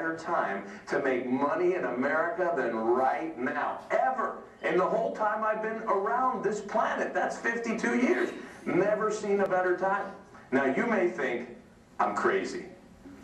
better time to make money in America than right now, ever. In the whole time I've been around this planet, that's 52 years, never seen a better time. Now you may think I'm crazy,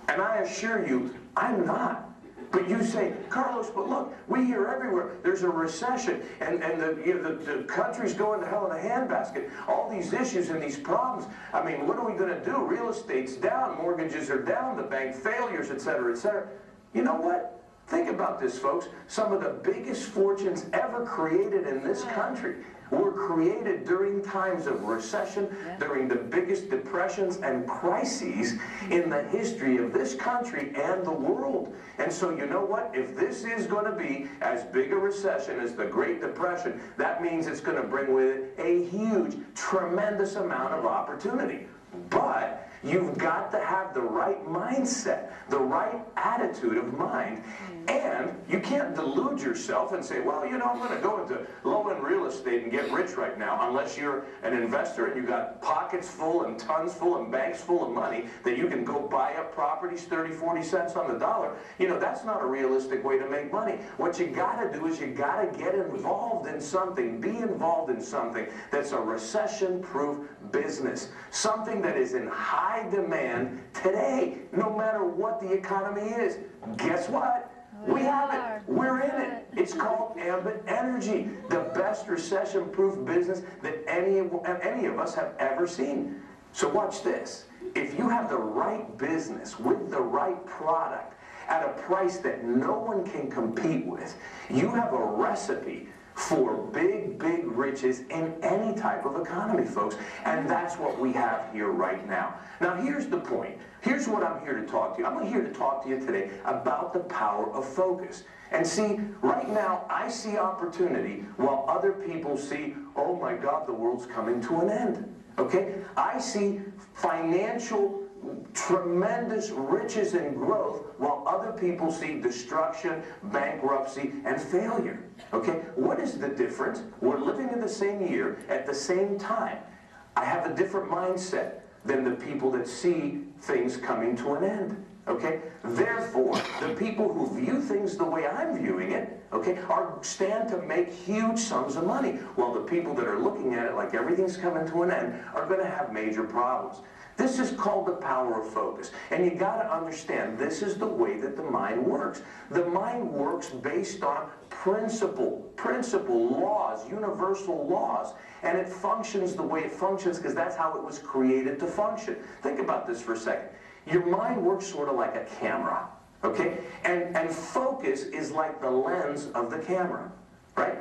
and I assure you, I'm not. But you say, Carlos, but look, we hear everywhere there's a recession, and the country's going to hell in a handbasket. All these issues and these problems. I mean, what are we going to do? Real estate's down, mortgages are down, the bank failures, et cetera, et cetera. You know what? Think about this, folks. Some of the biggest fortunes ever created in this country were created during times of recession, during the biggest depressions and crises in the history of this country and the world. And so you know what? If this is going to be as big a recession as the Great Depression, that means it's going to bring with it a huge, tremendous amount of opportunity. But you've got to have the right mindset, the right attitude of mind. And you can't delude yourself and say, well, you know, I'm going to go into low-end real estate and get rich right now, unless you're an investor and you got pockets full and tons full and banks full of money that you can go buy up properties 30, 40 cents on the dollar. You know, that's not a realistic way to make money. What you got to do is you got to get involved in something, be involved in something that's a recession-proof business, something that is in high demand today, no matter what the economy is. Guess what? We have it. We're in it. It's called Ambit Energy, the best recession-proof business that any of us have ever seen. So watch this. If you have the right business with the right product at a price that no one can compete with, you have a recipe for big, big riches in any type of economy, folks. And that's what we have here right now. Now, here's the point. Here's what I'm here to talk to you. I'm here to talk to you today about the power of focus. And see, right now, I see opportunity while other people see, oh my God, the world's coming to an end. Okay? I see financial tremendous riches and growth while other people see destruction, bankruptcy, and failure. Okay? What is the difference? We're living in the same year at the same time. I have a different mindset than the people that see things coming to an end. Okay? Therefore, the people who view things the way I'm viewing it, okay, stand to make huge sums of money, while the people that are looking at it like everything's coming to an end are going to have major problems. This is called the power of focus. And you got to understand, this is the way that the mind works. The mind works based on principle, laws, universal laws. And it functions the way it functions because that's how it was created to function. Think about this for a second. Your mind works sort of like a camera, okay? And focus is like the lens of the camera, right?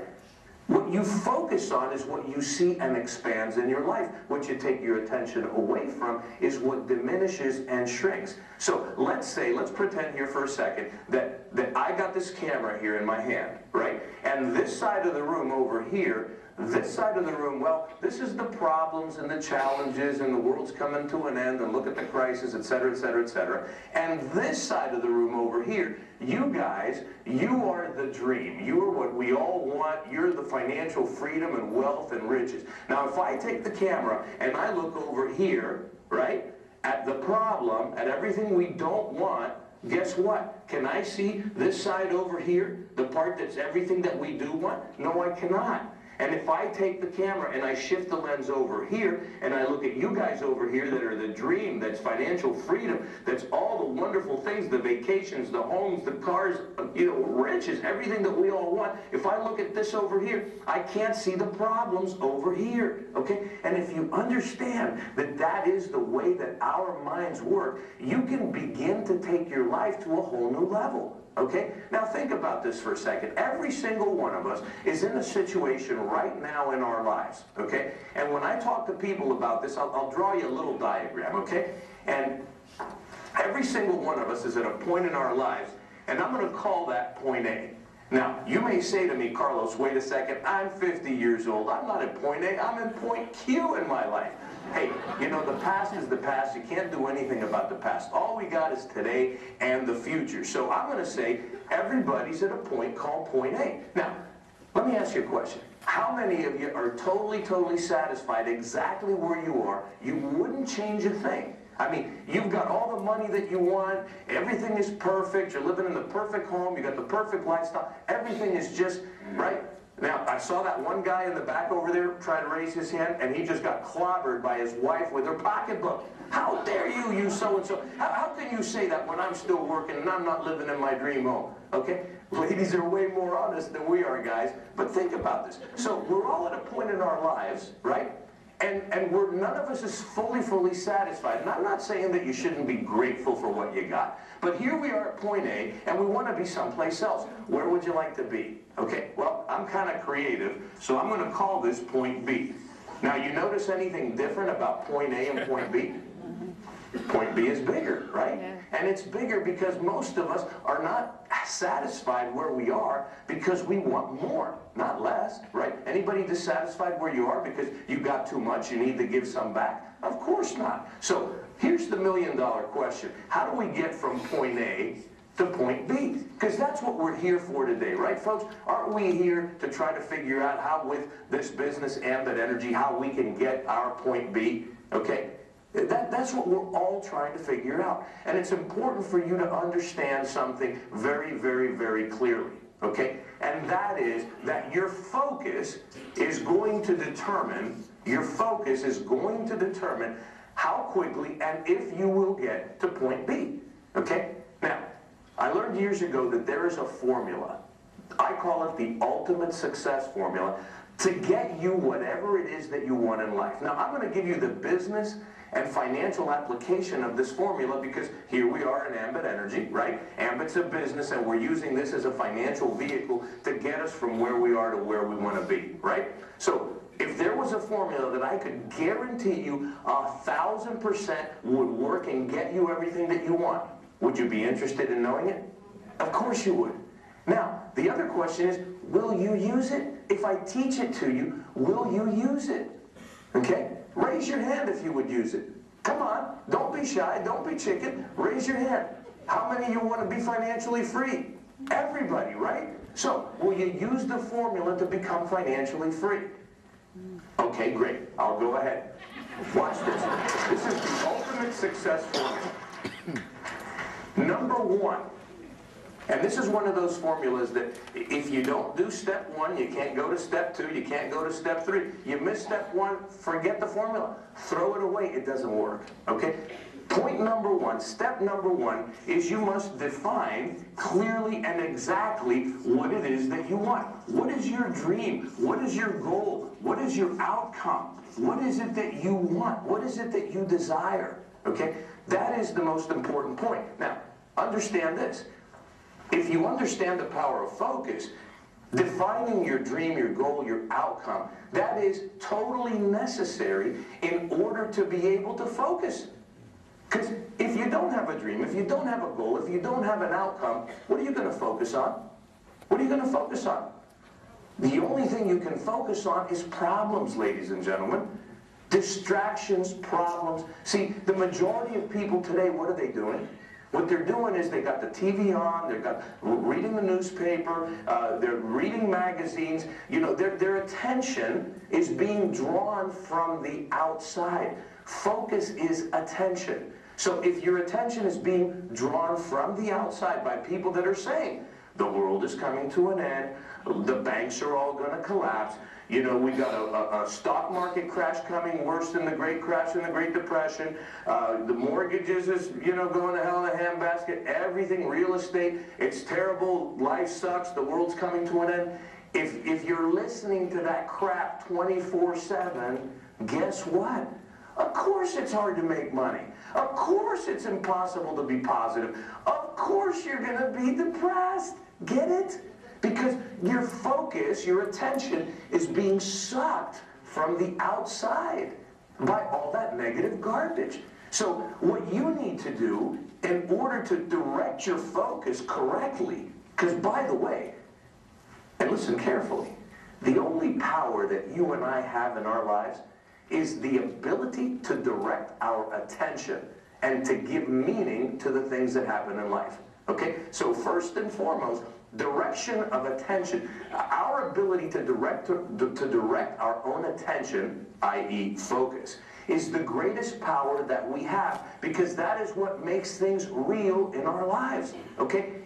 What you focus on is what you see and expands in your life. What you take your attention away from is what diminishes and shrinks. So let's pretend here for a second that I got this camera here in my hand, right? And this side of the room over here, this side of the room, well, this is the problems and the challenges and the world's coming to an end and look at the crisis, et cetera, et cetera, et cetera. And this side of the room over here, you guys, you are the dream. You are what we all want. You're the financial freedom and wealth and riches. Now, if I take the camera and I look over here, right, at the problem, at everything we don't want, guess what? Can I see this side over here, the part that's everything that we do want? No, I cannot. And if I take the camera and I shift the lens over here, and I look at you guys over here that are the dream, that's financial freedom, that's all the wonderful things, the vacations, the homes, the cars, you know, riches, everything that we all want. If I look at this over here, I can't see the problems over here, okay? And if you understand that that is the way that our minds work, you can begin to take your life to a whole new level. Okay? Now think about this for a second. Every single one of us is in a situation right now in our lives, okay? And when I talk to people about this, I'll draw you a little diagram, okay? And every single one of us is at a point in our lives, and I'm going to call that point A. Now, you may say to me, Carlos, wait a second, I'm 50 years old. I'm not at point A, I'm in point Q in my life. Hey, you know, the past is the past. You can't do anything about the past. All we got is today and the future. So I'm going to say everybody's at a point called point A. Now, let me ask you a question. How many of you are totally satisfied exactly where you are? You wouldn't change a thing. I mean, you've got all the money that you want, everything is perfect, you're living in the perfect home, you got the perfect lifestyle, everything is just, right? Now, I saw that one guy in the back over there try to raise his hand, and he just got clobbered by his wife with her pocketbook. How dare you, you so-and-so? How can you say that when I'm still working and I'm not living in my dream home? Okay? Ladies are way more honest than we are, guys. But think about this. So we're all at a point in our lives, right? And none of us is fully satisfied. And I'm not saying that you shouldn't be grateful for what you got. But here we are at point A, and we want to be someplace else. Where would you like to be? Okay, well, I'm kind of creative, so I'm going to call this point B. Now, you notice anything different about point A and point B? Point B is bigger, right? Yeah. And it's bigger because most of us are not satisfied where we are because we want more, not less, right? Anybody dissatisfied where you are because you got too much, you need to give some back? Of course not. So here's the million-dollar question. How do we get from point A to point B? Because that's what we're here for today, right, folks? Aren't we here to try to figure out how, with this business, Ambit Energy, how we can get our point B, okay? That's what we're all trying to figure out. And it's important for you to understand something very clearly, okay? And that is that your focus is going to determine, how quickly and if you will get to point B, okay? Now, I learned years ago that there is a formula. I call it the ultimate success formula to get you whatever it is that you want in life. Now, I'm going to give you the business and financial application of this formula because here we are in Ambit Energy, right? Ambit's a business and we're using this as a financial vehicle to get us from where we are to where we want to be, right? So if there was a formula that I could guarantee you 1,000% would work and get you everything that you want, would you be interested in knowing it? Of course you would. Now, the other question is, will you use it? If I teach it to you, will you use it? Okay? Raise your hand if you would use it. Come on, don't be shy, don't be chicken. Raise your hand. How many of you want to be financially free? Everybody, right? So, will you use the formula to become financially free? Okay, great. I'll go ahead. Watch this. This is the ultimate success formula. Number one. And this is one of those formulas that if you don't do step one, you can't go to step two, you can't go to step three. You miss step one, forget the formula. Throw it away, it doesn't work, okay? Point number one, step number one, is you must define clearly and exactly what it is that you want. What is your dream? What is your goal? What is your outcome? What is it that you want? What is it that you desire, okay? That is the most important point. Now, understand this. If you understand the power of focus, defining your dream, your goal, your outcome, that is totally necessary in order to be able to focus. Because if you don't have a dream, if you don't have a goal, if you don't have an outcome, what are you going to focus on? What are you going to focus on? The only thing you can focus on is problems, ladies and gentlemen. Distractions, problems. See, the majority of people today, what are they doing? What they're doing is they got the TV on, they're reading the newspaper, they're reading magazines. You know, their attention is being drawn from the outside. Focus is attention. So if your attention is being drawn from the outside by people that are saying, the world is coming to an end, the banks are all going to collapse, you know, we got a stock market crash coming worse than the great crash in the Great Depression. The mortgages is, you know, going to hell in a handbasket. Everything, real estate, it's terrible. Life sucks. The world's coming to an end. If you're listening to that crap 24/7, guess what? Of course it's hard to make money. Of course it's impossible to be positive. Of course you're going to be depressed. Get it? Because your focus, your attention is being sucked from the outside by all that negative garbage. So what you need to do in order to direct your focus correctly, because by the way, and listen carefully, the only power that you and I have in our lives is the ability to direct our attention and to give meaning to the things that happen in life. Okay, so first and foremost, direction of attention. Our ability to direct our own attention, i.e. focus, is the greatest power that we have, because that is what makes things real in our lives. Okay?